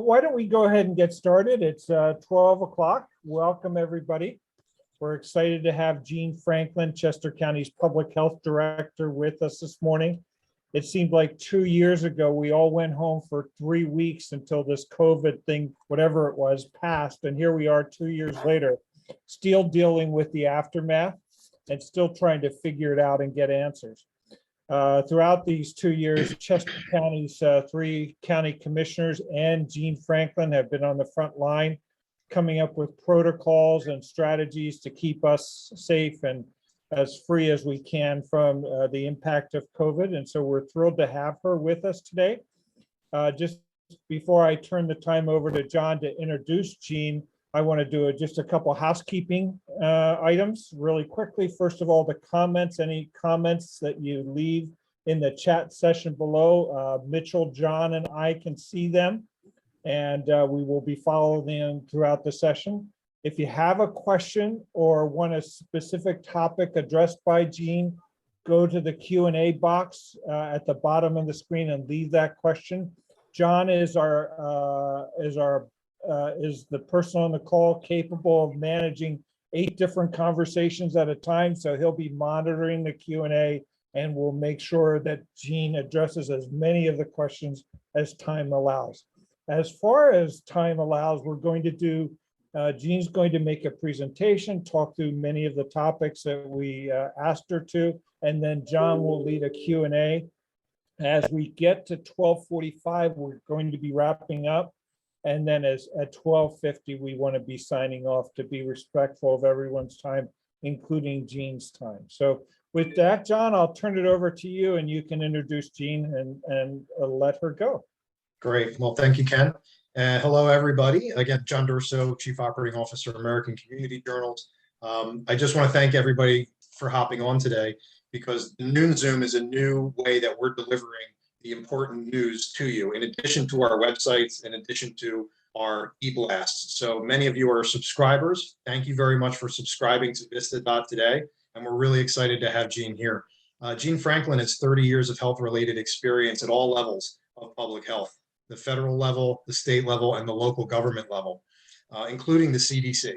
why don't we go ahead and get started? It's 12 o'clock. Welcome, everybody. We're excited to have Jeanne Franklin, Chester County's Public Health Director, with us this morning. It seemed like 2 years ago, we all went home for 3 weeks until this COVID thing, whatever it was, passed. And here we are 2 years later, still dealing with the aftermath and still trying to figure it out and get answers. Throughout these 2 years, Chester County's 3 county commissioners and Jeanne Franklin have been on the front line, coming up with protocols and strategies to keep us safe and as free as we can from the impact of COVID. And so we're thrilled to have her with us today. Just before I turn the time over to John to introduce Jeanne, I want to do just a couple housekeeping items really quickly. First of all, the comments, any comments that you leave in the chat session below, Mitchell, John, and I can see them, and we will be following them throughout the session. If you have a question or want a specific topic addressed by Jeanne, go to the Q&A box at the bottom of the screen and leave that question. John is the person on the call capable of managing 8 different conversations at a time. So he'll be monitoring the Q&A and we'll make sure that Jeanne addresses as many of the questions as time allows. As far as time allows, we're going to do, Jeanne's going to make a presentation, talk through many of the topics that we asked her to, and then John will lead a Q&A. As we get to 12:45, we're going to be wrapping up. And then at 12:50, we want to be signing off to be respectful of everyone's time, including Jeanne's time. So with that, John, I'll turn it over to you and you can introduce Jeanne and let her go. Great. Well, thank you, Ken. Hello, everybody. Again, John Durso, Chief Operating Officer, American Community Journals. I just want to thank everybody for hopping on today because NoonZOOM is a new way that we're delivering the important news to you, in addition to our websites, in addition to our e-blasts. So many of you are subscribers. Thank you very much for subscribing to Vista.today. And we're really excited to have Jeanne here. Jeanne Franklin has 30 years of health-related experience at all levels of public health, the federal level, the state level, and the local government level, including the CDC.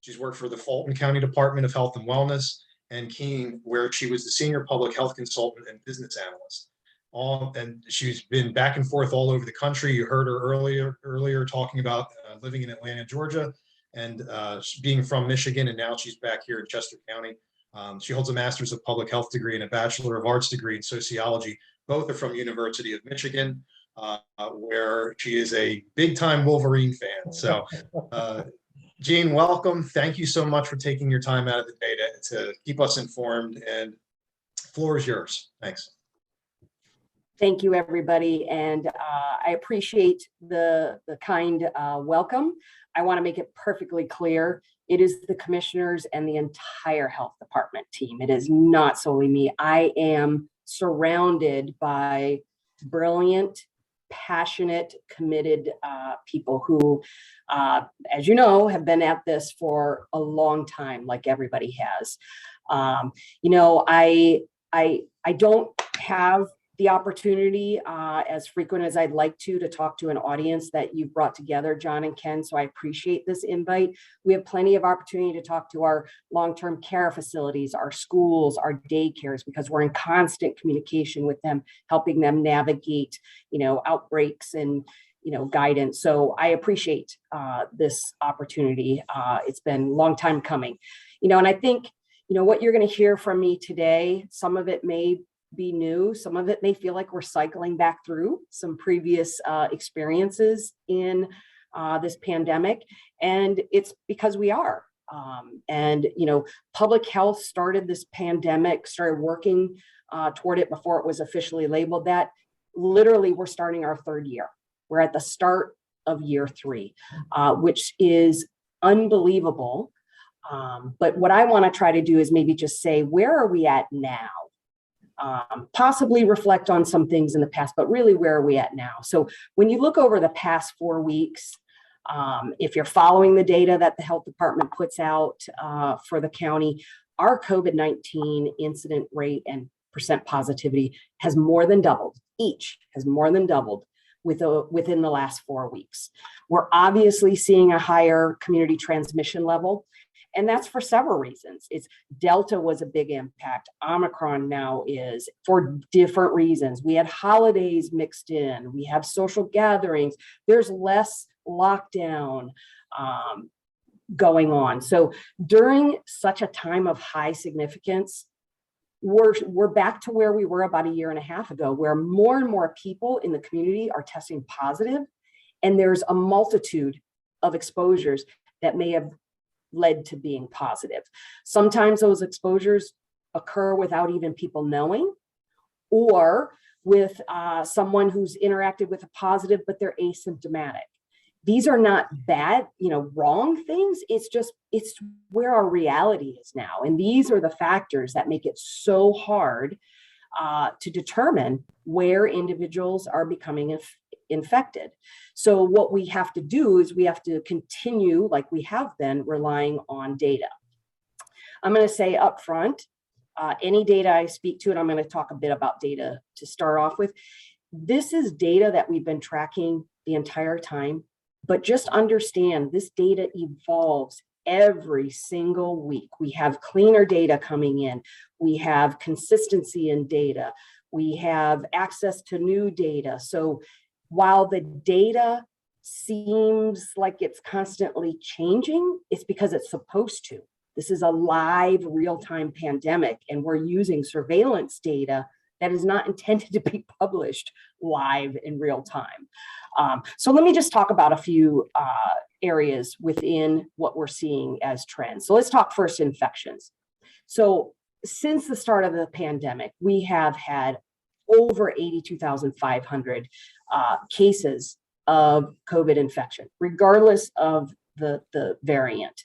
She's worked for the Fulton County Department of Health and Wellness and Keene, where she was the senior public health consultant and business analyst. And she's been back and forth all over the country. You heard her earlier talking about living in Atlanta, Georgia, and being from Michigan, and now she's back here in Chester County. She holds a Master's of Public Health degree and a Bachelor of Arts degree in Sociology. Both are from University of Michigan, where she is a big-time Wolverine fan. So, Jeanne, welcome. Thank you so much for taking your time out of the day to keep us informed, and the floor is yours. Thanks. Thank you, everybody, and I appreciate the kind welcome. I want to make it perfectly clear. It is the commissioners and the entire health department team. It is not solely me. I am surrounded by brilliant, passionate, committed people who, as you know, have been at this for a long time, like everybody has. You know, I don't have the opportunity as frequent as I'd like to talk to an audience that you've brought together, John and Ken, so I appreciate this invite. We have plenty of opportunity to talk to our long-term care facilities, our schools, our daycares, because we're in constant communication with them, helping them navigate, you know, outbreaks and, you know, guidance. So I appreciate this opportunity. It's been a long time coming, you know, and I think, you know, what you're going to hear from me today, some of it may be new. Some of it may feel like we're cycling back through some previous experiences in this pandemic. And it's because we are. And, you know, public health started this pandemic, started working toward it before it was officially labeled that. Literally, we're starting our 3rd year. We're at the start of year 3, which is unbelievable. But what I want to try to do is maybe just say, where are we at now? Possibly reflect on some things in the past, but really, where are we at now? So when you look over the past 4 weeks, if you're following the data that the health department puts out for the county, our COVID-19 incident rate and percent positivity has more than doubled. Each has more than doubled, within the last 4 weeks. We're obviously seeing a higher community transmission level, and that's for several reasons. It's Delta was a big impact. Omicron now is, for different reasons. We had holidays mixed in. We have social gatherings. There's less lockdown going on. So during such a time of high significance, we're back to where we were about a year and a half ago, where more and more people in the community are testing positive, and there's a multitude of exposures that may have led to being positive. Sometimes those exposures occur without even people knowing, or with someone who's interacted with a positive, but they're asymptomatic. These are not bad, wrong things. It's where our reality is now. And these are the factors that make it so hard to determine where individuals are becoming infected. So what we have to do is we have to continue, like we have been, relying on data. I'm going to say up front, any data I speak to, and I'm going to talk a bit about data to start off with. This is data that we've been tracking the entire time. But just understand, this data evolves every single week. We have cleaner data coming in. We have consistency in data. We have access to new data. So while the data seems like it's constantly changing, it's because it's supposed to. This is a live, real-time pandemic, and we're using surveillance data that is not intended to be published live in real time. So let me just talk about a few areas within what we're seeing as trends. So let's talk first infections. So since the start of the pandemic, we have had over 82,500 cases of COVID infection, regardless of the variant.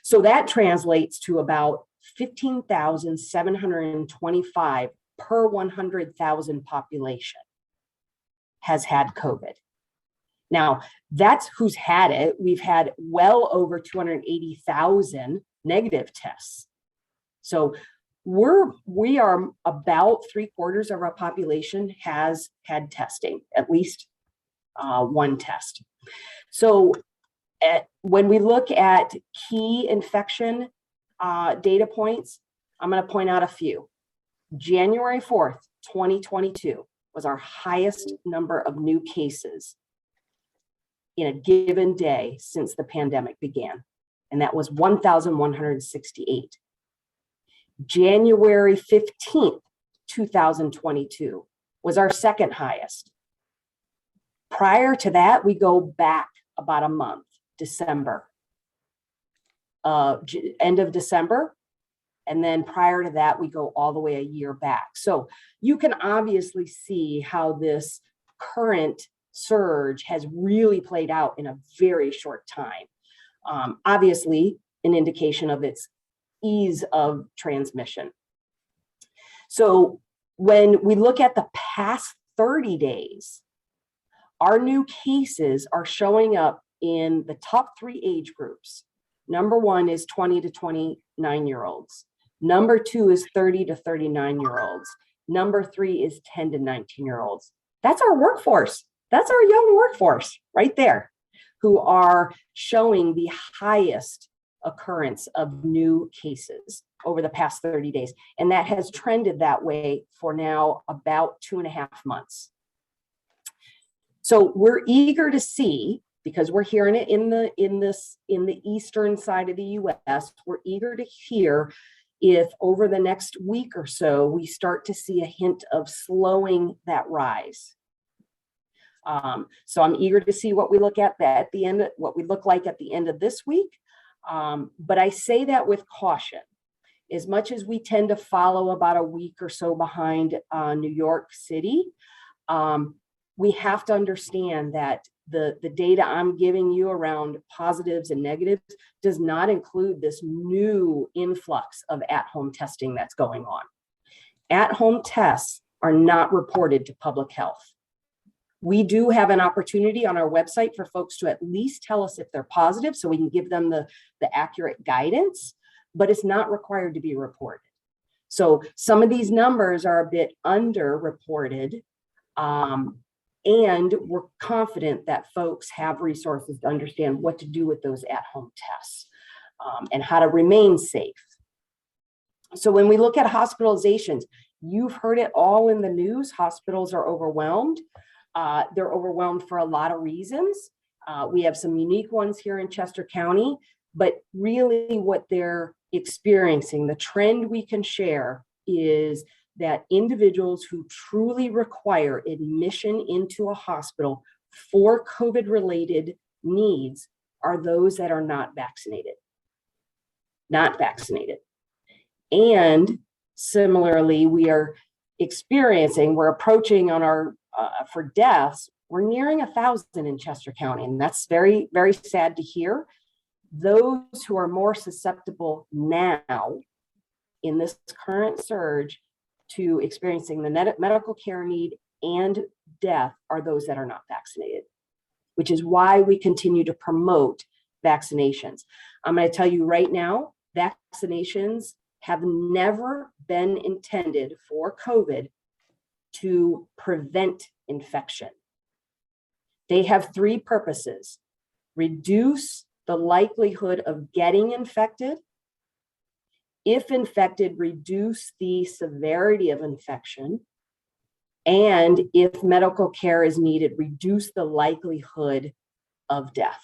So that translates to about 15,725 per 100,000 population has had COVID. Now, that's who's had it. We've had well over 280,000 negative tests. So we are about 3/4 of our population has had testing, at least one test. So when we look at key infection data points, I'm going to point out a few. January 4th, 2022 was our highest number of new cases in a given day since the pandemic began, and that was 1,168. January 15th, 2022 was our second highest. Prior to that, we go back about a month, December, end of December. And then prior to that, we go all the way a year back. So you can obviously see how this current surge has really played out in a very short time. Obviously, an indication of its ease of transmission. So when we look at the past 30 days, our new cases are showing up in the top 3 age groups. Number 1 is 20 to 29-year-olds. Number 2 is 30 to 39-year-olds. Number 3 is 10 to 19-year-olds. That's our workforce. That's our young workforce right there, who are showing the highest occurrence of new cases over the past 30 days. And that has trended that way for now about 2.5 months. So we're eager to see, because we're hearing it in the eastern side of the US, we're eager to hear if over the next week or so, we start to see a hint of slowing that rise. So I'm eager to see what we look at the end, what we look like at the end of this week. But I say that with caution. As much as we tend to follow about a week or so behind New York City, we have to understand that the data I'm giving you around positives and negatives does not include this new influx of at-home testing that's going on. At-home tests are not reported to public health. We do have an opportunity on our website for folks to at least tell us if they're positive so we can give them the accurate guidance, but it's not required to be reported. So some of these numbers are a bit underreported And we're confident that folks have resources to understand what to do with those at-home tests and how to remain safe. So when we look at hospitalizations, you've heard it all in the news. Hospitals are overwhelmed. They're overwhelmed for a lot of reasons. We have some unique ones here in Chester County, but really what they're experiencing, the trend we can share is that individuals who truly require admission into a hospital for COVID-related needs are those that are not vaccinated. Not vaccinated. And similarly, we're approaching on our, for deaths, we're nearing 1,000 in Chester County, and that's very, very sad to hear. Those who are more susceptible now in this current surge to experiencing the medical care need and death are those that are not vaccinated, which is why we continue to promote vaccinations. I'm going to tell you right now, vaccinations have never been intended for COVID to prevent infection. They have three purposes: reduce the likelihood of getting infected. If infected, reduce the severity of infection. And if medical care is needed, reduce the likelihood of death.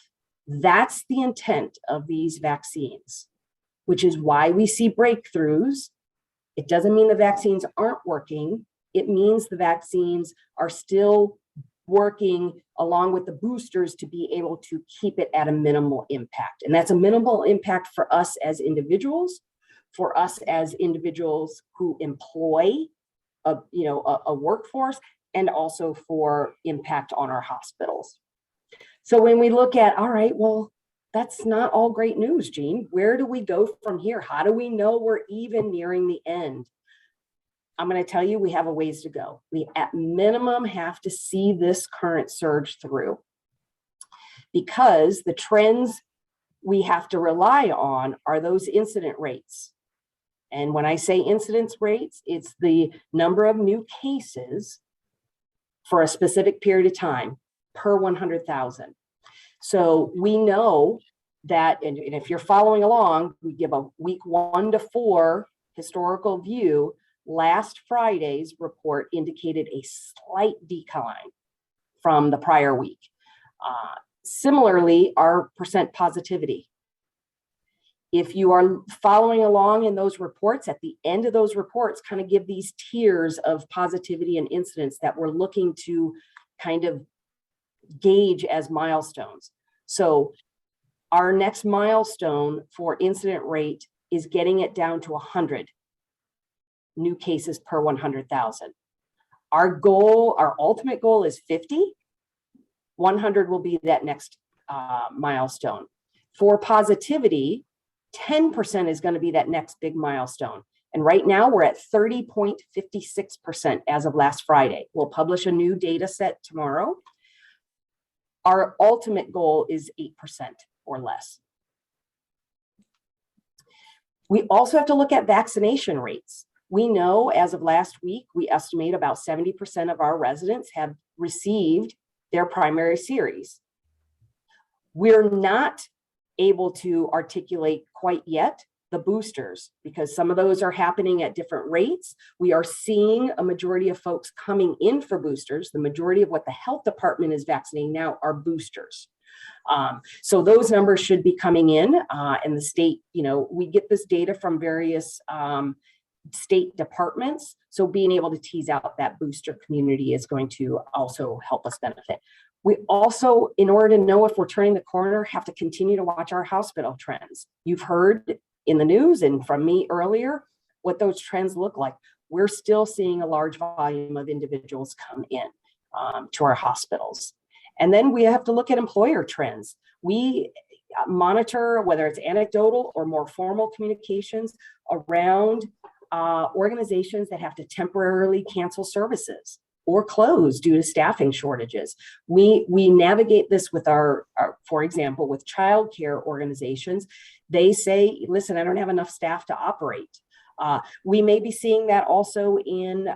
That's the intent of these vaccines, which is why we see breakthroughs. It doesn't mean the vaccines aren't working. It means the vaccines are still working along with the boosters to be able to keep it at a minimal impact. And that's a minimal impact for us as individuals, for us as individuals who employ a workforce, and also for impact on our hospitals. So when we look at, all right, well, that's not all great news, Jeanne. Where do we go from here? How do we know we're even nearing the end? I'm going to tell you, we have a ways to go. We at minimum have to see this current surge through, because the trends we have to rely on are those incident rates. And when I say incidence rates, it's the number of new cases for a specific period of time per 100,000. So we know that, and if you're following along, we give a week 1 to 4 historical view. Last Friday's report indicated a slight decline from the prior week. Similarly, our percent positivity. If you are following along in those reports, at the end of those reports kind of give these tiers of positivity and incidence that we're looking to kind of gauge as milestones. So our next milestone for incident rate is getting it down to 100 new cases per 100,000. Our goal, our ultimate goal is 50. 100 will be that next milestone. For positivity, 10% is going to be that next big milestone. And right now we're at 30.56% as of last Friday. We'll publish a new data set tomorrow. Our ultimate goal is 8% or less. We also have to look at vaccination rates. We know as of last week, we estimate about 70% of our residents have received their primary series. We're not able to articulate quite yet the boosters, because some of those are happening at different rates. We are seeing a majority of folks coming in for boosters. The majority of what the health department is vaccinating now are boosters. So those numbers should be coming in, and the state, we get this data from various state departments. So being able to tease out that booster community is going to also help us benefit. We also, in order to know if we're turning the corner, have to continue to watch our hospital trends. You've heard in the news and from me earlier what those trends look like. We're still seeing a large volume of individuals come in to our hospitals. And then we have to look at employer trends. We monitor, whether it's anecdotal or more formal communications around organizations that have to temporarily cancel services or close due to staffing shortages. We navigate this with our, for example, with childcare organizations. They say, listen, I don't have enough staff to operate. We may be seeing that also in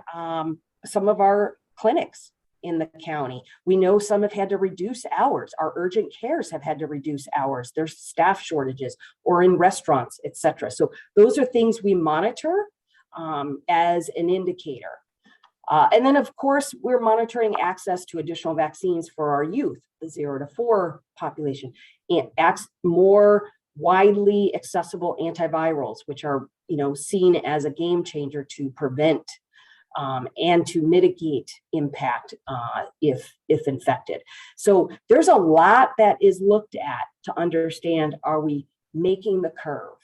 some of our clinics. in the county. We know some have had to reduce hours. Our urgent cares have had to reduce hours. There's staff shortages or in restaurants, et cetera. So those are things we monitor as an indicator. And then, of course, we're monitoring access to additional vaccines for our youth, the 0 to 4 population, and more widely accessible antivirals, which are, seen as a game changer to prevent and to mitigate impact if infected. So there's a lot that is looked at to understand, are we making the curve?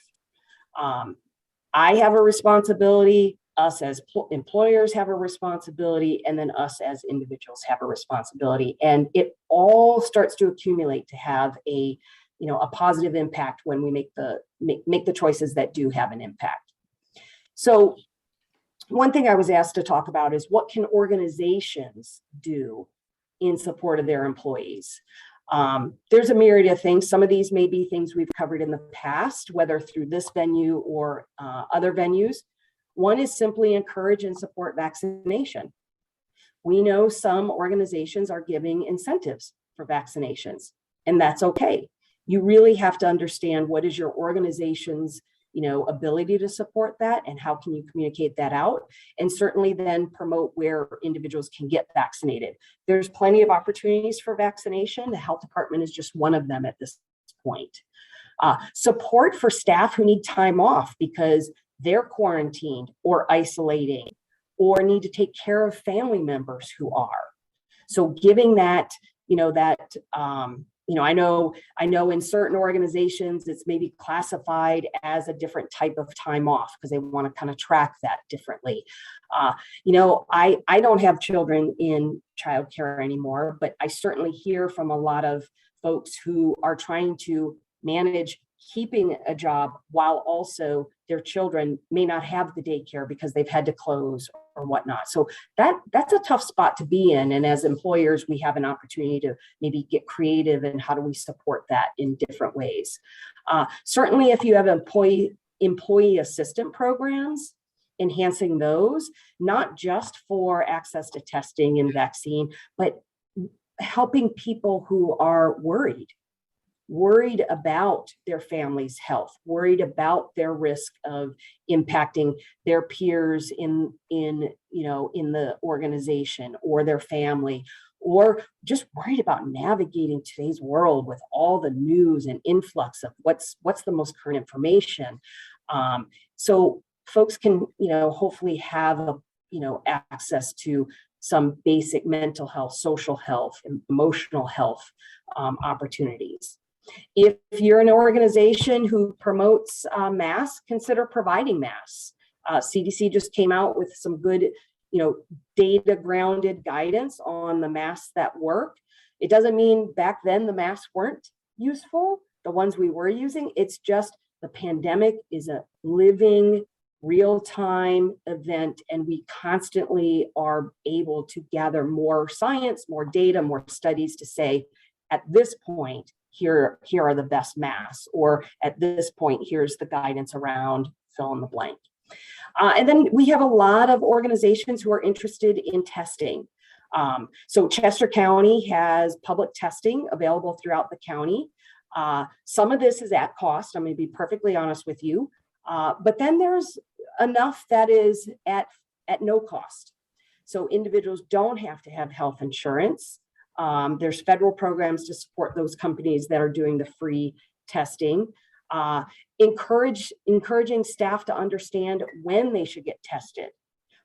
I have a responsibility, us as employers have a responsibility, and then us as individuals have a responsibility. And it all starts to accumulate to have a positive impact when we make the choices that do have an impact. So one thing I was asked to talk about is, what can organizations do in support of their employees? There's a myriad of things. Some of these may be things we've covered in the past, whether through this venue or other venues. One is simply encourage and support vaccination. We know some organizations are giving incentives for vaccinations, and that's okay. You really have to understand what is your organization's ability to support that, and how can you communicate that out, and certainly then promote where individuals can get vaccinated. There's plenty of opportunities for vaccination. The health department is just one of them at this point. Support for staff who need time off because they're quarantined or isolating or need to take care of family members who are. So giving that, I know in certain organizations, it's maybe classified as a different type of time off because they want to kind of track that differently. I don't have children in childcare anymore, but I certainly hear from a lot of folks who are trying to manage keeping a job while also their children may not have the daycare because they've had to close or whatnot. So that's a tough spot to be in. And as employers, we have an opportunity to maybe get creative in how do we support that in different ways. Certainly, if you have employee assistant programs, enhancing those, not just for access to testing and vaccine, but helping people who are worried about their family's health, worried about their risk of impacting their peers in the organization or their family, or just worried about navigating today's world with all the news and influx of what's the most current information. So folks can, hopefully have access to some basic mental health, social health, and emotional health opportunities. If you're an organization who promotes masks, consider providing masks. CDC just came out with some good, data-grounded guidance on the masks that work. It doesn't mean back then the masks weren't useful, the ones we were using. It's just the pandemic is a living, real-time event, and we constantly are able to gather more science, more data, more studies to say, at this point, here are the best masks, or at this point, here's the guidance around fill in the blank. And then we have a lot of organizations who are interested in testing. So Chester County has public testing available throughout the county. Some of this is at cost, I'm going to be perfectly honest with you, but then there's enough that is at no cost. So individuals don't have to have health insurance. There's federal programs to support those companies that are doing the free testing. Encouraging staff to understand when they should get tested.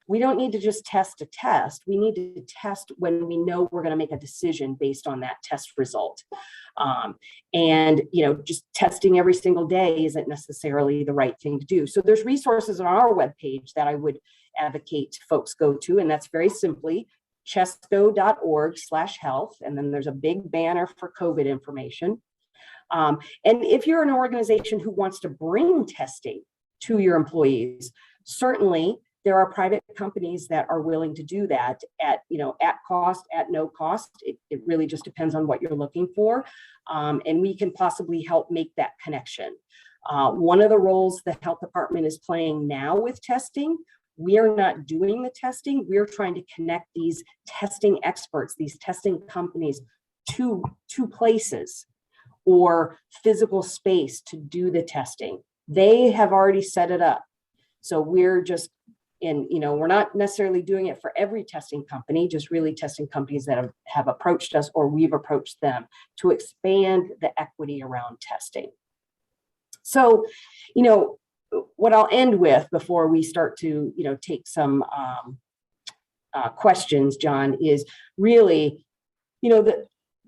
We don't need to just test to test. We need to test when we know we're going to make a decision based on that test result. And just testing every single day isn't necessarily the right thing to do. So there's resources on our webpage that I would advocate folks go to, and that's very simply chesco.org/health, and then there's a big banner for COVID information. And if you're an organization who wants to bring testing to your employees, certainly there are private companies that are willing to do that at cost, at no cost. It really just depends on what you're looking for. And we can possibly help make that connection. One of the roles the health department is playing now with testing we are not doing the testing. We're trying to connect these testing experts, these testing companies to places or physical space to do the testing. They have already set it up. So we're just we're not necessarily doing it for every testing company, just really testing companies that have approached us or we've approached them to expand the equity around testing. So, what I'll end with before we start to, take some questions, John, is really,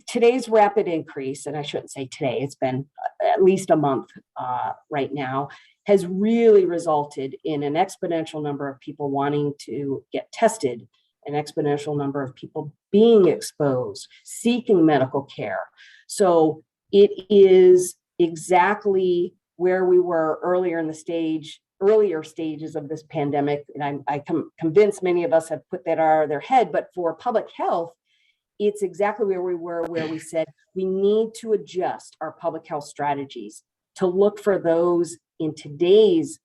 today's rapid increase, and I shouldn't say today, it's been at least a month right now, has really resulted in an exponential number of people wanting to get tested, an exponential number of people being exposed, seeking medical care. So it is exactly where we were earlier stages of this pandemic. And I'm convinced many of us have put that out of their head, but for public health, it's exactly where we were, where we said we need to adjust our public health strategies to look for those in today's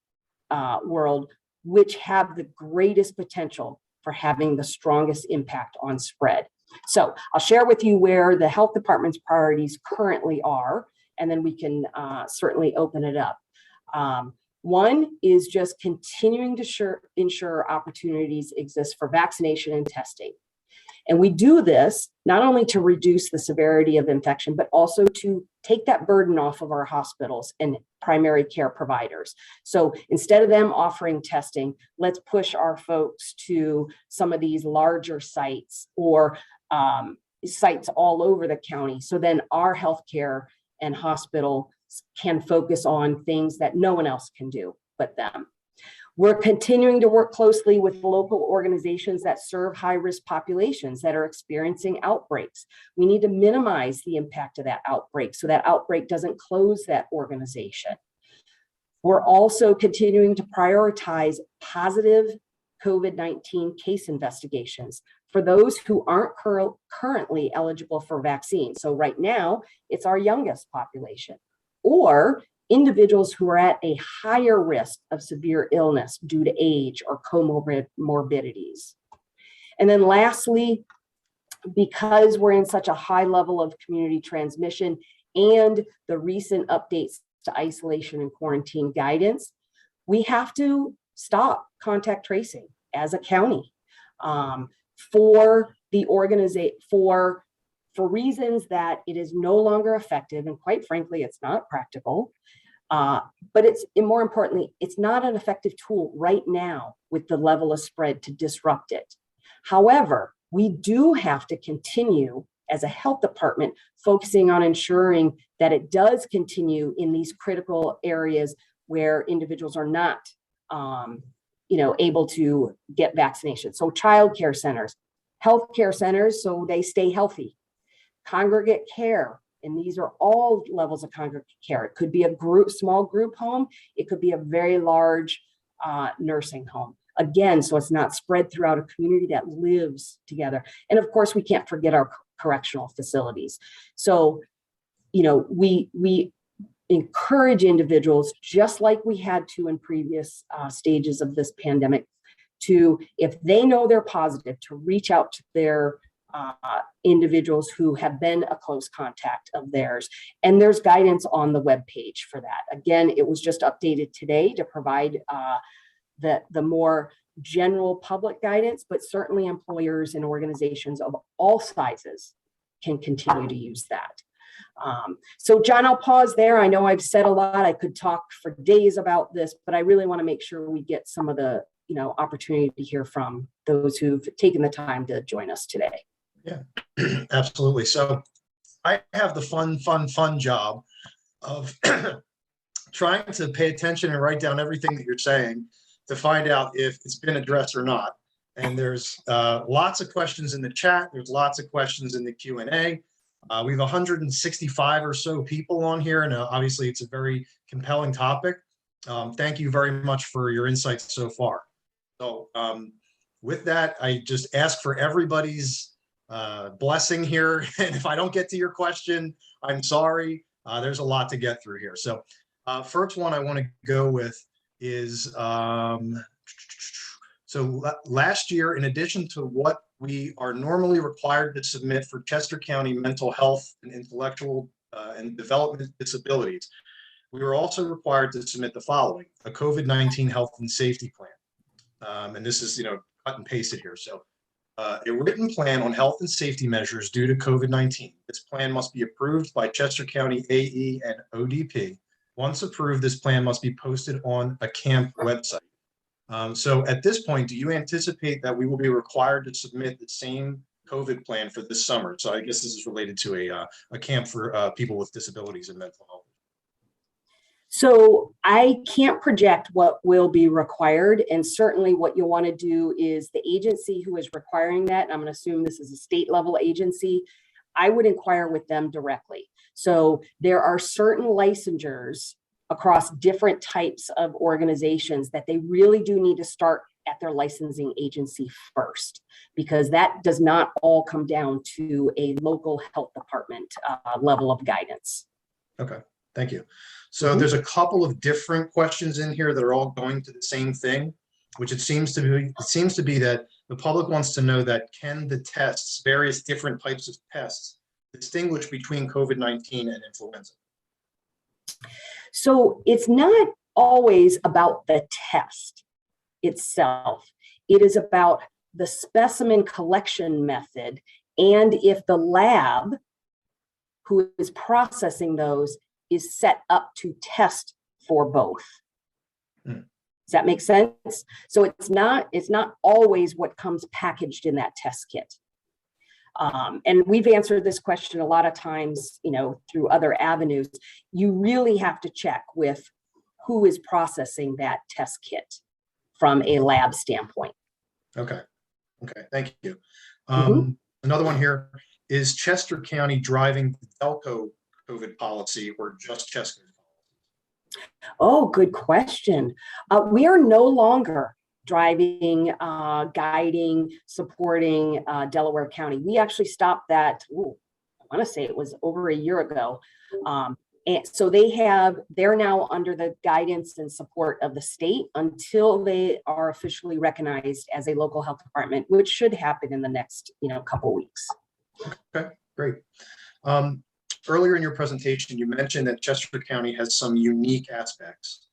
world, which have the greatest potential for having the strongest impact on spread. So I'll share with you where the health department's priorities currently are, and then we can certainly open it up. One is just continuing to ensure opportunities exist for vaccination and testing. And we do this not only to reduce the severity of infection, but also to take that burden off of our hospitals and primary care providers. So instead of them offering testing, let's push our folks to some of these larger sites or sites all over the county. So then our healthcare and hospital can focus on things that no one else can do but them. We're continuing to work closely with local organizations that serve high-risk populations that are experiencing outbreaks. We need to minimize the impact of that outbreak so that outbreak doesn't close that organization. We're also continuing to prioritize positive COVID-19 case investigations for those who aren't currently eligible for vaccines. So right now, it's our youngest population, or individuals who are at a higher risk of severe illness due to age or comorbidities. And then lastly, because we're in such a high level of community transmission and the recent updates to isolation and quarantine guidance, we have to stop contact tracing as a county for reasons that it is no longer effective, and quite frankly, it's not practical. But more importantly, it's not an effective tool right now with the level of spread to disrupt it. However, we do have to continue as a health department focusing on ensuring that it does continue in these critical areas where individuals are not able to get vaccinations. So childcare centers, healthcare centers, so they stay healthy, congregate care. And these are all levels of congregate care. It could be a small group home. It could be a very large nursing home. Again, so it's not spread throughout a community that lives together. And of course, we can't forget our correctional facilities. So, we encourage individuals, just like we had to in previous stages of this pandemic, to, if they know they're positive, to reach out to their individuals who have been a close contact of theirs. And there's guidance on the webpage for that. Again, it was just updated today to provide the more general public guidance, but certainly employers and organizations of all sizes can continue to use that. So John, I'll pause there. I know I've said a lot. I could talk for days about this, but I really want to make sure we get some of the opportunity to hear from those who've taken the time to join us today. Yeah, absolutely. So I have the fun job of trying to pay attention and write down everything that you're saying to find out if it's been addressed or not. And there's lots of questions in the chat. There's lots of questions in the Q&A. We have 165 or so people on here, and obviously it's a very compelling topic. Thank you very much for your insights so far. So with that, I just ask for everybody's blessing here. And if I don't get to your question, I'm sorry. There's a lot to get through here. So first one I want to go with is So last year, in addition to what we are normally required to submit for Chester County mental health and intellectual and development disabilities, we were also required to submit the following: a COVID-19 health and safety plan. And this is, cut and pasted here. So a written plan on health and safety measures due to COVID-19. This plan must be approved by Chester County AE and ODP. Once approved, this plan must be posted on a camp website. So at this point, do you anticipate that we will be required to submit the same COVID plan for this summer? So I guess this is related to a camp for people with disabilities and mental health. So I can't project what will be required, and certainly what you'll want to do is the agency who is requiring that, and I'm going to assume this is a state level agency, I would inquire with them directly. So there are certain licensures across different types of organizations that they really do need to start at their licensing agency first, because that does not all come down to a local health department level of guidance. Okay, thank you. So there's a couple of different questions in here that are all going to the same thing, which it seems to be that the public wants to know that can the tests, various different types of tests, distinguish between COVID-19 and influenza? So it's not always about the test itself. It is about the specimen collection method, and if the lab who is processing those is set up to test for both. Does that make sense? So it's not always what comes packaged in that test kit. And we've answered this question a lot of times, through other avenues. You really have to check with who is processing that test kit from a lab standpoint. Okay, thank you. Another one here: is Chester County driving the Delco COVID policy or just Chester's policy? Oh, good question. We are no longer driving, guiding, supporting Delaware County. We actually stopped that, I want to say it was over a year ago. And so they're now under the guidance and support of the state until they are officially recognized as a local health department, which should happen in the next, couple weeks. Okay, great. Earlier in your presentation, you mentioned that Chester County has some unique aspects.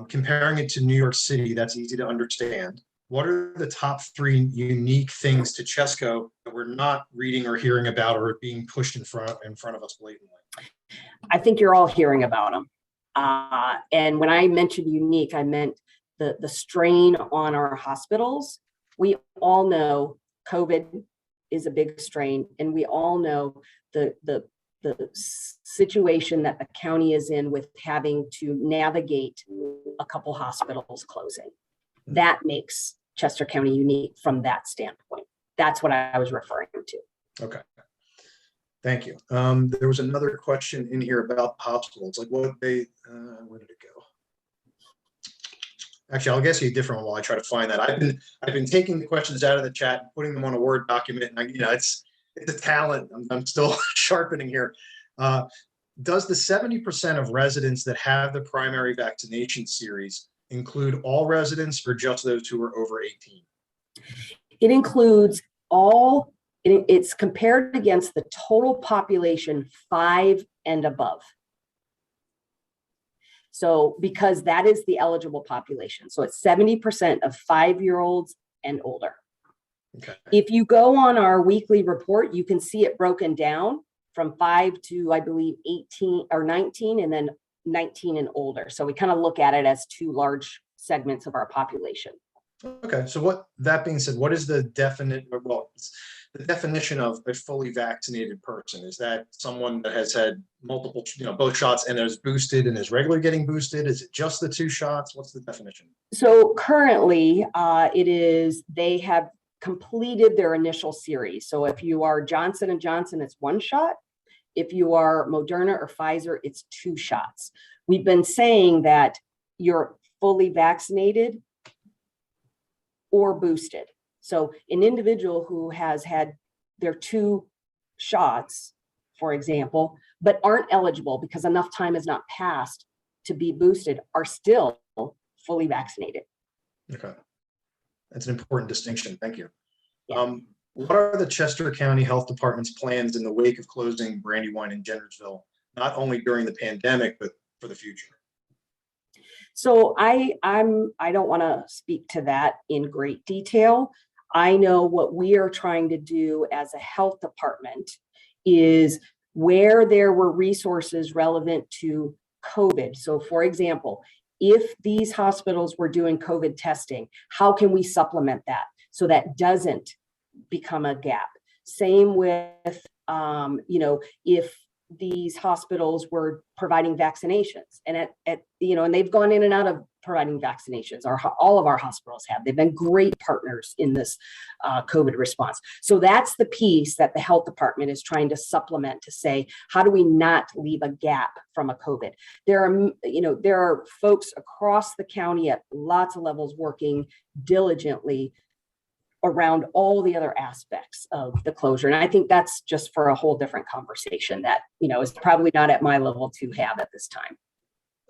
Comparing it to New York City, that's easy to understand. What are the top 3 unique things to Chesco that we're not reading or hearing about or being pushed in front of us blatantly? I think you're all hearing about them. And when I mentioned unique, I meant the strain on our hospitals. We all know COVID is a big strain, and we all know the situation that the county is in with having to navigate a couple hospitals closing. That makes Chester County unique from that standpoint. That's what I was referring to. Okay, thank you. There was another question in here about hospitals, like what they, where did it go? Actually, I'll guess you a different one while I try to find that. I've been taking the questions out of the chat and putting them on a Word document, and it's a talent. I'm still sharpening here. Does the 70% of residents that have the primary vaccination series include all residents or just those who are over 18? It includes all, it's compared against the total population 5 and above. So because that is the eligible population. So it's 70% of 5-year-olds and older. Okay. If you go on our weekly report, you can see it broken down from 5 to, I believe, 18 or 19, and then 19 and older. So we kind of look at it as 2 large segments of our population. Okay. So that being said, what is the definition of a fully vaccinated person? Is that someone that has had multiple, both shots and is boosted and is regularly getting boosted? Is it just the 2 shots? What's the definition? So currently they have completed their initial series. So if you are Johnson & Johnson, it's 1 shot. If you are Moderna or Pfizer, it's 2 shots. We've been saying that you're fully vaccinated or boosted. So an individual who has had their 2 shots, for example, but aren't eligible because enough time has not passed to be boosted, are still fully vaccinated. Okay. That's an important distinction. Thank you. Yeah. What are the Chester County Health Department's plans in the wake of closing Brandywine and Generalsville, not only during the pandemic, but for the future? So I don't want to speak to that in great detail. I know what we are trying to do as a health department is where there were resources relevant to COVID. So for example, if these hospitals were doing COVID testing, how can we supplement that so that doesn't become a gap? Same with, if these hospitals were providing vaccinations and and they've gone in and out of providing vaccinations. All of our hospitals have. They've been great partners in this COVID response. So that's the piece that the health department is trying to supplement to say, how do we not leave a gap from a COVID? There are folks across the county at lots of levels working diligently around all the other aspects of the closure. And I think that's just for a whole different conversation that, is probably not at my level to have at this time.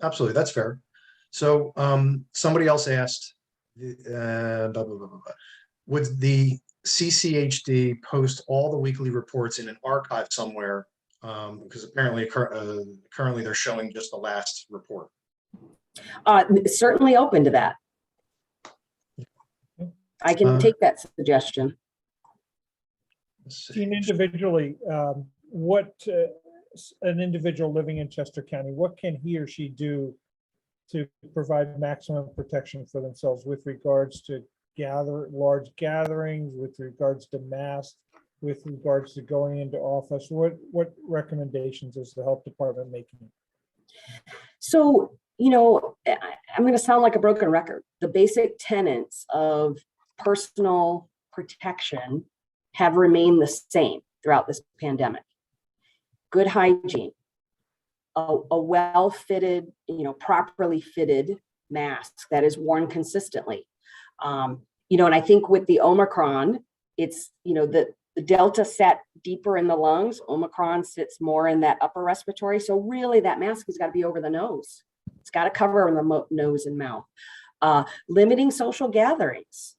Absolutely, that's fair. So somebody else asked, would the CCHD post all the weekly reports in an archive somewhere? Because apparently currently they're showing just the last report. Certainly open to that. I can take that suggestion. Jeanne, individually, what an individual living in Chester County, what can he or she do to provide maximum protection for themselves with regards to large gatherings, with regards to masks, with regards to going into office? What recommendations is the health department making? So, I'm going to sound like a broken record. The basic tenets of personal protection have remained the same throughout this pandemic. Good hygiene, a well-fitted, properly fitted mask that is worn consistently. And I think with the Omicron, it's, the Delta sat deeper in the lungs. Omicron sits more in that upper respiratory. So really that mask has got to be over the nose. It's got to cover the nose and mouth. Limiting social gatherings.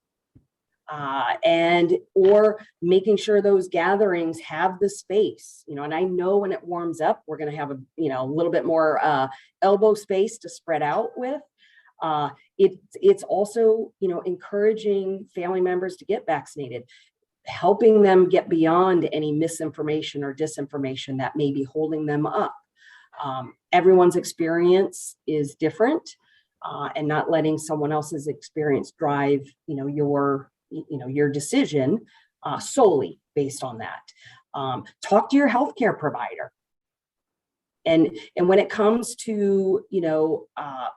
Or making sure those gatherings have the space, and I know when it warms up, we're going to have a little bit more elbow space to spread out with. It's also, encouraging family members to get vaccinated, helping them get beyond any misinformation or disinformation that may be holding them up. Everyone's experience is different, and not letting someone else's experience drive, your decision solely based on that. Talk to your healthcare provider. And when it comes to,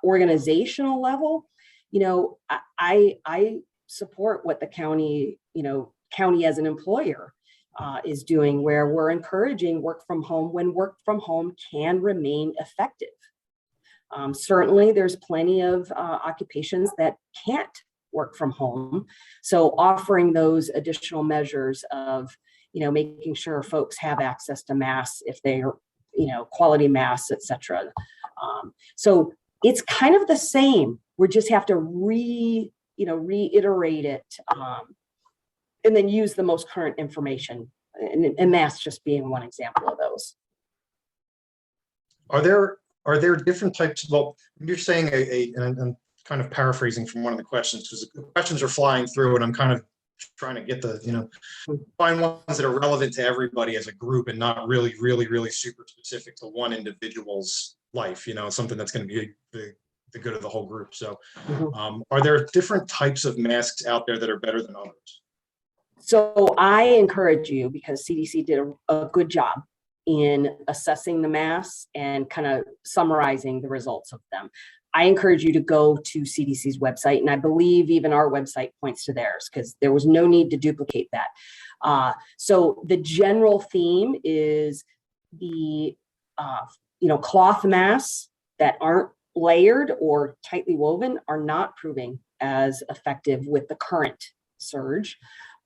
organizational level, I support what the county as an employer is doing, where we're encouraging work from home when work from home can remain effective. Certainly there's plenty of occupations that can't work from home. So offering those additional measures of, making sure folks have access to masks if they're, quality masks, et cetera. So it's kind of the same. We just have to reiterate it, and then use the most current information. And masks just being one example of those. Are there different types? Well, you're saying and I'm kind of paraphrasing from one of the questions, because the questions are flying through, and I'm kind of trying to get find ones that are relevant to everybody as a group, and not really super specific to one individual's life. Something that's going to be the good of the whole group. So, are there different types of masks out there that are better than others? So I encourage you, because CDC did a good job in assessing the masks and kind of summarizing the results of them. I encourage you to go to CDC's website, and I believe even our website points to theirs, because there was no need to duplicate that. So the general theme is the cloth masks that aren't layered or tightly woven are not proving as effective with the current surge.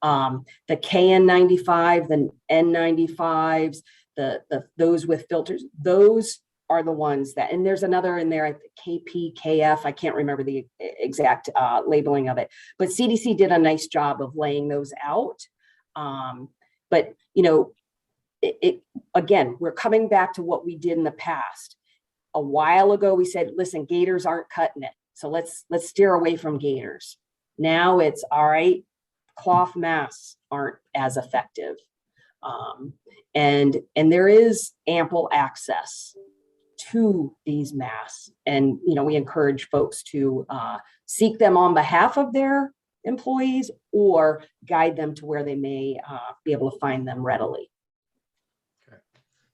The KN95, the N95s, those with filters, those are the ones that, and there's another in there, KPKF, I can't remember the exact labeling of it, but CDC did a nice job of laying those out. But, you know, again, we're coming back to what we did in the past. A while ago, we said, listen, gaiters aren't cutting it. So let's steer away from gaiters. Now it's all right, cloth masks aren't as effective. And there is ample access to these masks. And, you know, we encourage folks to seek them on behalf of their employees or guide them to where they may be able to find them readily. Okay.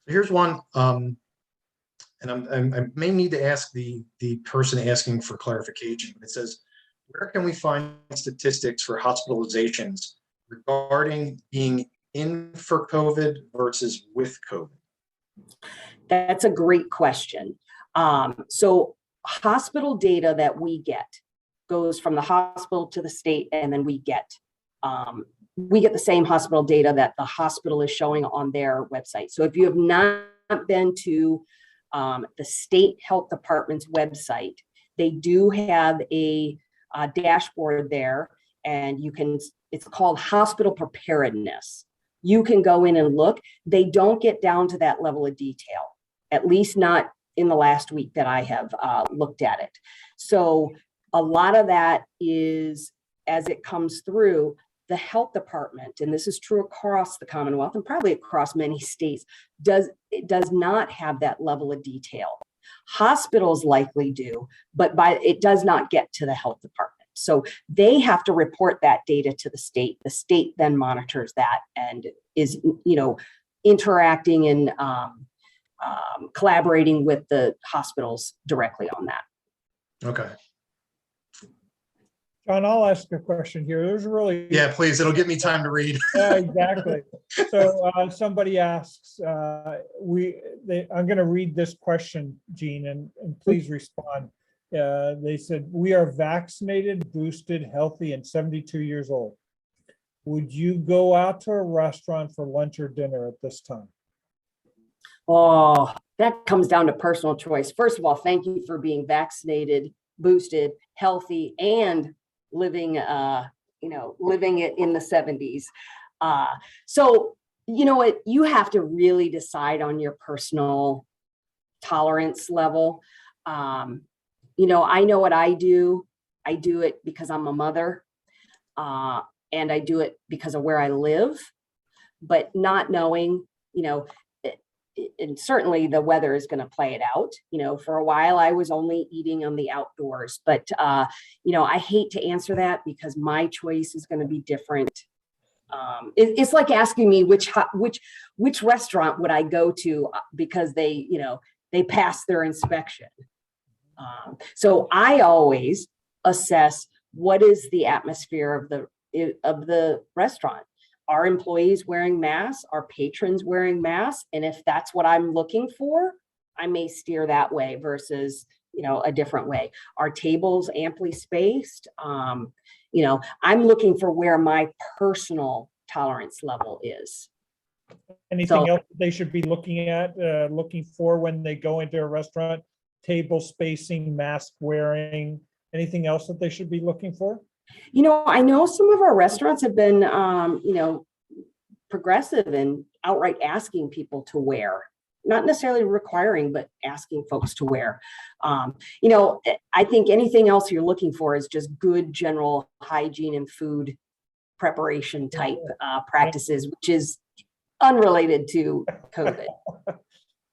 So here's one, and I may need to ask the person asking for clarification. It says, where can we find statistics for hospitalizations regarding being in for COVID versus with COVID? That's a great question. So hospital data that we get goes from the hospital to the state, and then we get the same hospital data that the hospital is showing on their website. So if you have not been to the state health department's website, they do have a dashboard there, and you can, it's called hospital preparedness. You can go in and look. They don't get down to that level of detail, at least not in the last week that I have looked at it. So a lot of that is, as it comes through, the health department, and this is true across the Commonwealth and probably across many states, does not have that level of detail. Hospitals likely do, but it does not get to the health department. So they have to report that data to the state. The state then monitors that and is, you know, interacting and collaborating with the hospitals directly on that. Okay. John, I'll ask a question here. There's really. Yeah, please. It'll give me time to read. Yeah, exactly. So somebody asks, I'm going to read this question, Jeanne, and please respond. They said, we are vaccinated, boosted, healthy, and 72 years old. Would you go out to a restaurant for lunch or dinner at this time? Oh, that comes down to personal choice. First of all, thank you for being vaccinated, boosted, healthy, and living, living it in the 70s. So, you know what, you have to really decide on your personal tolerance level. You know, I know what I do. I do it because I'm a mother, and I do it because of where I live, but not knowing, you know, and certainly the weather is going to play it out. You know, for a while I was only eating on the outdoors, but you know, I hate to answer that because my choice is going to be different. It's like asking me which restaurant would I go to because they, you know, they passed their inspection. So I always assess what is the atmosphere of the restaurant. Are employees wearing masks? Are patrons wearing masks? And if that's what I'm looking for, I may steer that way versus, you know, a different way. Are tables amply spaced? You know, I'm looking for where my personal tolerance level is. Anything else they should be looking for when they go into a restaurant? Table spacing, mask wearing, anything else that they should be looking for? You know, I know some of our restaurants have been, you know, progressive and outright asking people to wear, not necessarily requiring, but asking folks to wear. You know, I think anything else you're looking for is just good general hygiene and food preparation type practices, which is unrelated to COVID.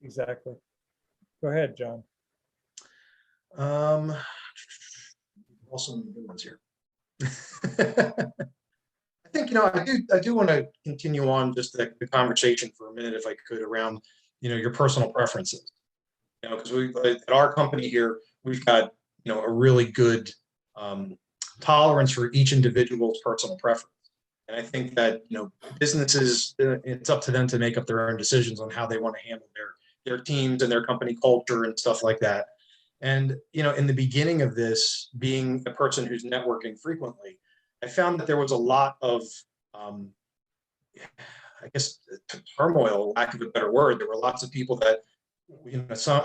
Exactly. Go ahead, John. Also good ones here. I think, you know, I do want to continue on just the conversation for a minute, if I could, around, you know, your personal preferences. You know, because we at our company here, we've got, you know, a really good tolerance for each individual's personal preference. And I think that, you know, businesses, it's up to them to make up their own decisions on how they want to handle their teams and their company culture and stuff like that. And, you know, in the beginning of this, being a person who's networking frequently, I found that there was a lot of, I guess, turmoil, lack of a better word. There were lots of people that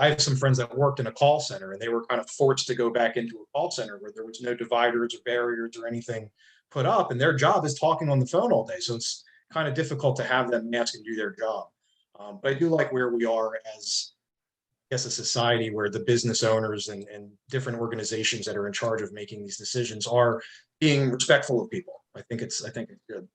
I have some friends that worked in a call center, and they were kind of forced to go back into a call center where there was no dividers or barriers or anything put up, and their job is talking on the phone all day. So it's kind of difficult to have them mask and do their job. But I do like where we are as, I guess, a society where the business owners and different organizations that are in charge of making these decisions are being respectful of people. I think it's good.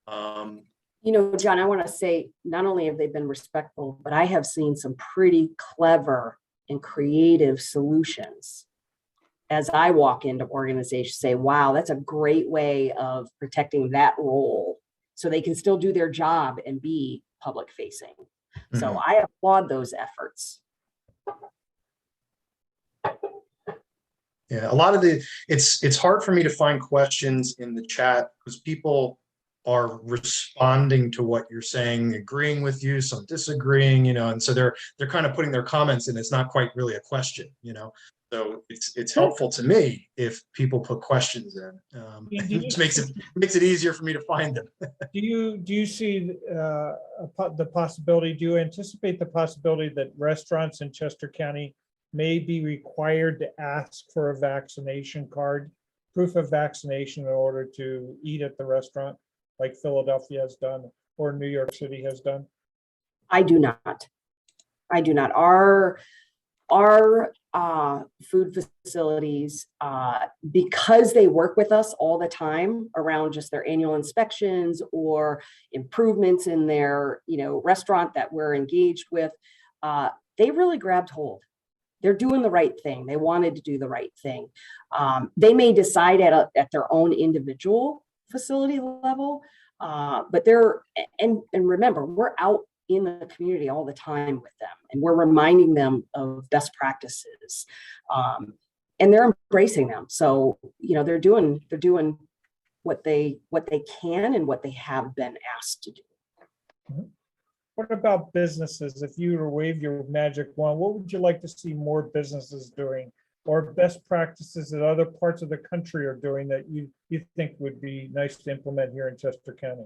John, I want to say, not only have they been respectful, but I have seen some pretty clever and creative solutions as I walk into organizations, say, wow, that's a great way of protecting that role so they can still do their job and be public facing. So I applaud those efforts. Yeah, a lot of it's hard for me to find questions in the chat because people are responding to what you're saying, agreeing with you, some disagreeing, and so they're kind of putting their comments in. It's not quite really a question, So it's helpful to me if people put questions in. It just makes it easier for me to find them. Do you see the possibility? Do you anticipate the possibility that restaurants in Chester County may be required to ask for a vaccination card, proof of vaccination, in order to eat at the restaurant, like Philadelphia has done or New York City has done? I do not. Our food facilities, because they work with us all the time around just their annual inspections or improvements in their, restaurant that we're engaged with, they really grabbed hold. They're doing the right thing. They wanted to do the right thing. They may decide at their own individual facility level, but and remember, we're out in the community all the time with them, and we're reminding them of best practices, and they're embracing them. So they're doing what they can and what they have been asked to do. What about businesses? If you were to wave your magic wand, what would you like to see more businesses doing, or best practices that other parts of the country are doing that you think would be nice to implement here in Chester County?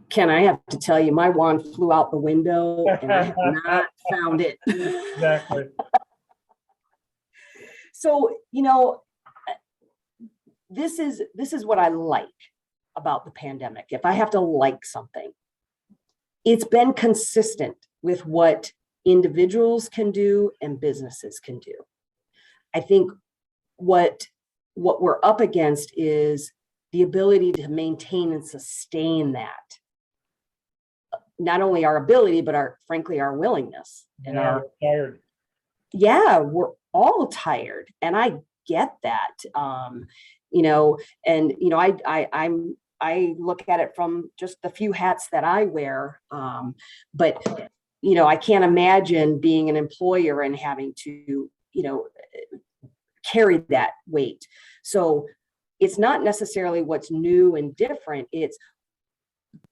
Ken, I have to tell you, my wand flew out the window and I have not found it. Exactly. So, this is what I like about the pandemic. If I have to like something, it's been consistent with what individuals can do and businesses can do. I think what we're up against is the ability to maintain and sustain that. Not only our ability, but frankly, our willingness and we're tired. Yeah, we're all tired. And I get that. I look at it from just the few hats that I wear. But I can't imagine being an employer and having to, carry that weight. So it's not necessarily what's new and different. It's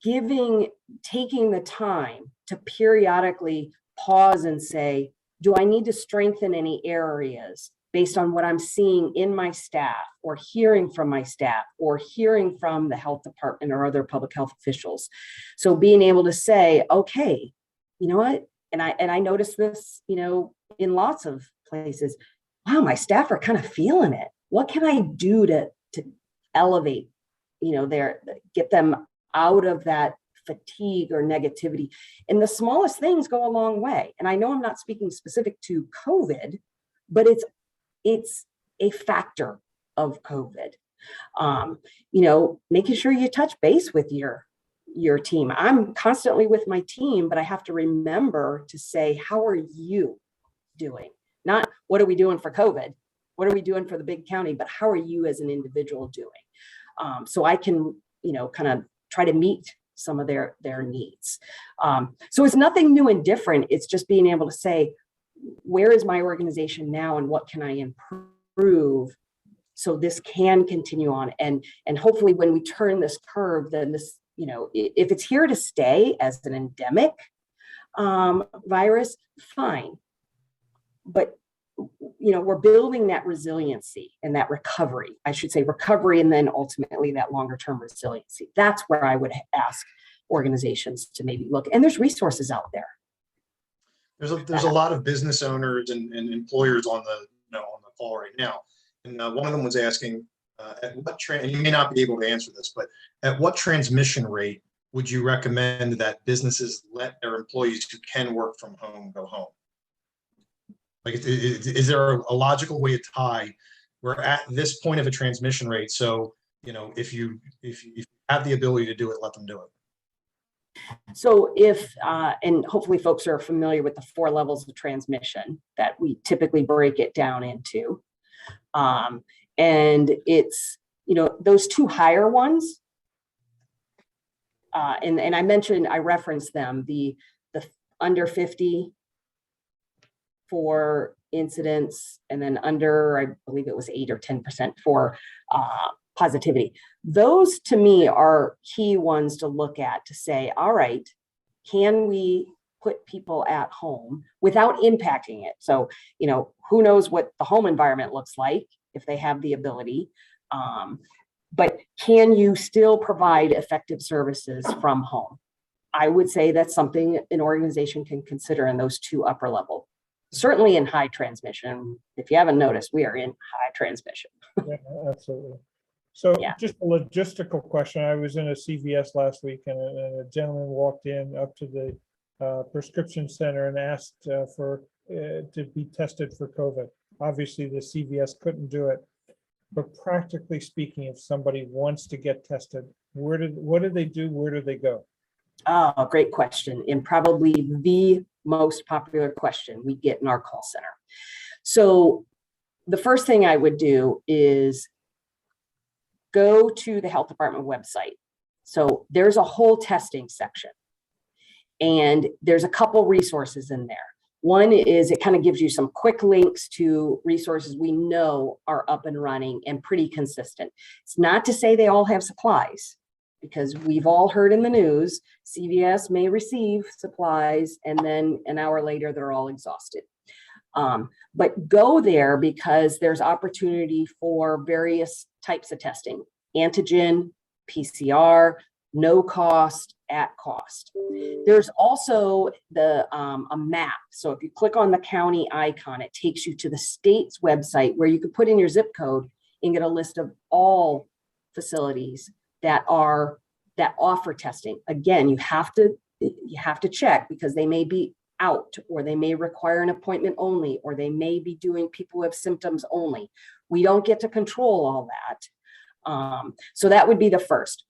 taking the time to periodically pause and say, do I need to strengthen any areas based on what I'm seeing in my staff, or hearing from my staff, or hearing from the health department or other public health officials? So being able to say, okay, you know what? And I noticed this, in lots of places. Wow, my staff are kind of feeling it. What can I do to elevate, get them out of that fatigue or negativity? And the smallest things go a long way. And I know I'm not speaking specific to COVID, but it's a factor of COVID. Making sure you touch base with your team. I'm constantly with my team, but I have to remember to say, how are you doing? Not what are we doing for COVID? What are we doing for the big county? But how are you as an individual doing? So I can, kind of try to meet some of their needs. So it's nothing new and different. It's just being able to say, where is my organization now and what can I improve so this can continue on? And hopefully when we turn this curve, then this, if it's here to stay as an endemic virus, fine. But we're building that resiliency and that recovery, I should say recovery, and then ultimately that longer term resiliency. That's where I would ask organizations to maybe look. And there's resources out there. there's a lot of business owners and employers on the call right now. And one of them was asking, at what and you may not be able to answer this, but at what transmission rate would you recommend that businesses let their employees who can work from home go home? Like, is there a logical way to tie? We're at this point of a transmission rate, so if you have the ability to do it, let them do it. So if, and hopefully folks are familiar with the 4 levels of transmission that we typically break it down into. And it's, those 2 higher ones, and I referenced them, the under 50 for incidents, and then under, I believe it was 8 or 10% for positivity. Those to me are key ones to look at to say, all right, can we put people at home without impacting it? So, who knows what the home environment looks like if they have the ability, but can you still provide effective services from home? I would say that's something an organization can consider in those 2 upper level. Certainly in high transmission. If you haven't noticed, we are in high transmission. Yeah, absolutely. So Yeah. Just a logistical question. I was in a CVS last week, and a gentleman walked in up to the prescription center and asked to be tested for COVID. Obviously, the CVS couldn't do it. But practically speaking, if somebody wants to get tested, what do they do? Where do they go? Oh, great question. And probably the most popular question we get in our call center. So the first thing I would do is go to the health department website. So there's a whole testing section, and there's a couple resources in there. One is it kind of gives you some quick links to resources we know are up and running and pretty consistent. It's not to say they all have supplies, because we've all heard in the news, CVS may receive supplies and then an hour later they're all exhausted. But go there because there's opportunity for various types of testing: antigen, PCR, no cost, at cost. There's also a map. So if you click on the county icon, it takes you to the state's website where you can put in your zip code and get a list of all facilities that offer testing. Again, you have to check, because they may be out, or they may require an appointment only, or they may be doing people who have symptoms only. We don't get to control all that. So that would be the first.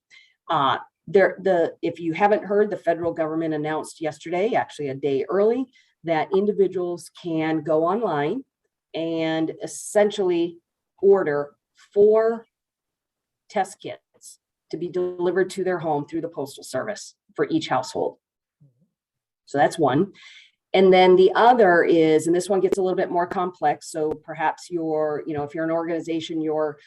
If you haven't heard, the federal government announced yesterday, actually a day early, that individuals can go online and essentially order 4 test kits to be delivered to their home through the Postal Service for each household. So that's one. And then the other is, and this one gets a little bit more complex. So perhaps if you're an organization, your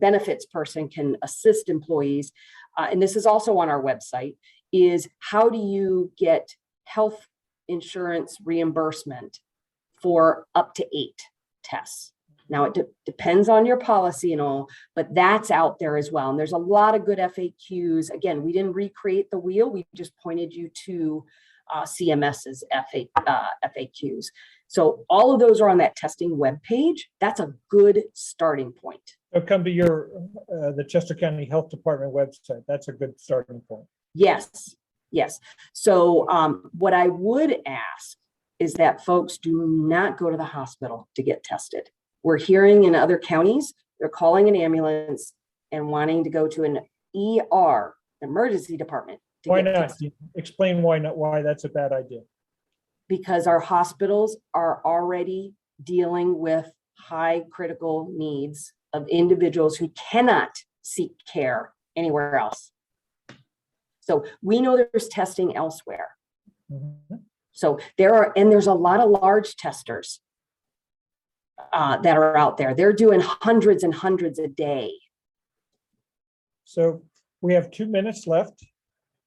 benefits person can assist employees. And this is also on our website, is how do you get health insurance reimbursement for up to 8 tests? Now, it depends on your policy and all, but that's out there as well. And there's a lot of good FAQs. Again, we didn't recreate the wheel. We just pointed you to CMS's FAQs. So all of those are on that testing webpage. That's a good starting point. So come to the Chester County Health Department website. That's a good starting point. Yes. So what I would ask is that folks do not go to the hospital to get tested. We're hearing in other counties, they're calling an ambulance and wanting to go to an ER, emergency department. Why not? Tested. Explain why not. Why that's a bad idea. Because our hospitals are already dealing with high critical needs of individuals who cannot seek care anywhere else. So we know there's testing elsewhere. Mm-hmm. So there's a lot of large testers that are out there. They're doing hundreds and hundreds a day. So we have 2 minutes left.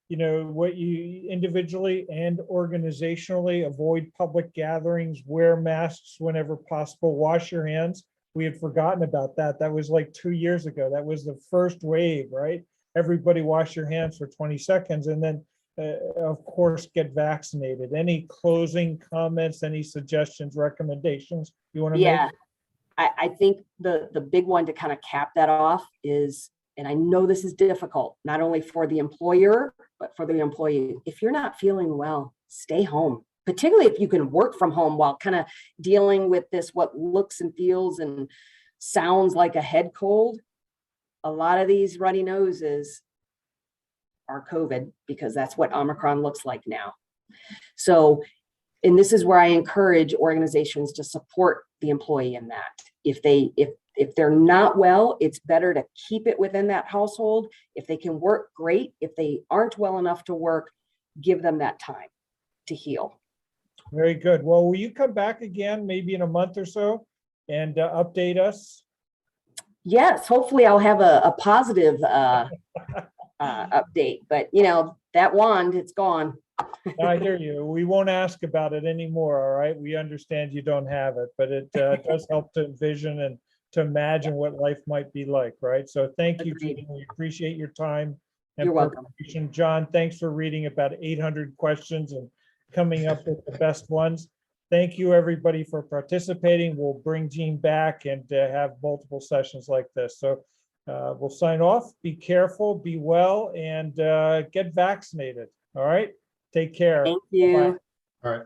What you individually and organizationally: avoid public gatherings, wear masks whenever possible, wash your hands. We had forgotten about that. That was like 2 years ago. That was the first wave, right? Everybody wash your hands for 20 seconds. And then of course, get vaccinated. Any closing comments, any suggestions, recommendations you want to make? Yeah, I think the big one to kind of cap that off is, and I know this is difficult, not only for the employer, but for the employee. If you're not feeling well, stay home, particularly if you can work from home while kind of dealing with this, what looks and feels and sounds like a head cold. A lot of these runny noses are COVID, because that's what Omicron looks like now. So, and this is where I encourage organizations to support the employee in that. If they're not well, it's better to keep it within that household. If they can work, great. If they aren't well enough to work, give them that time to heal. Very good. Well, will you come back again, maybe in a month or so, and update us? Yes, hopefully I'll have a positive update, but you know, that wand, it's gone. I hear you. We won't ask about it anymore, all right? We understand you don't have it, but it does help to envision and to imagine what life might be like, right? So thank you, Agreed. Jean. We appreciate your time and You're welcome. preparation. John, thanks for reading about 800 questions and coming up with the best ones. Thank you, everybody, for participating. We'll bring Jean back and have multiple sessions like this. So we'll sign off. Be careful, be well, and get vaccinated. All right. Take care. Thank you. All right.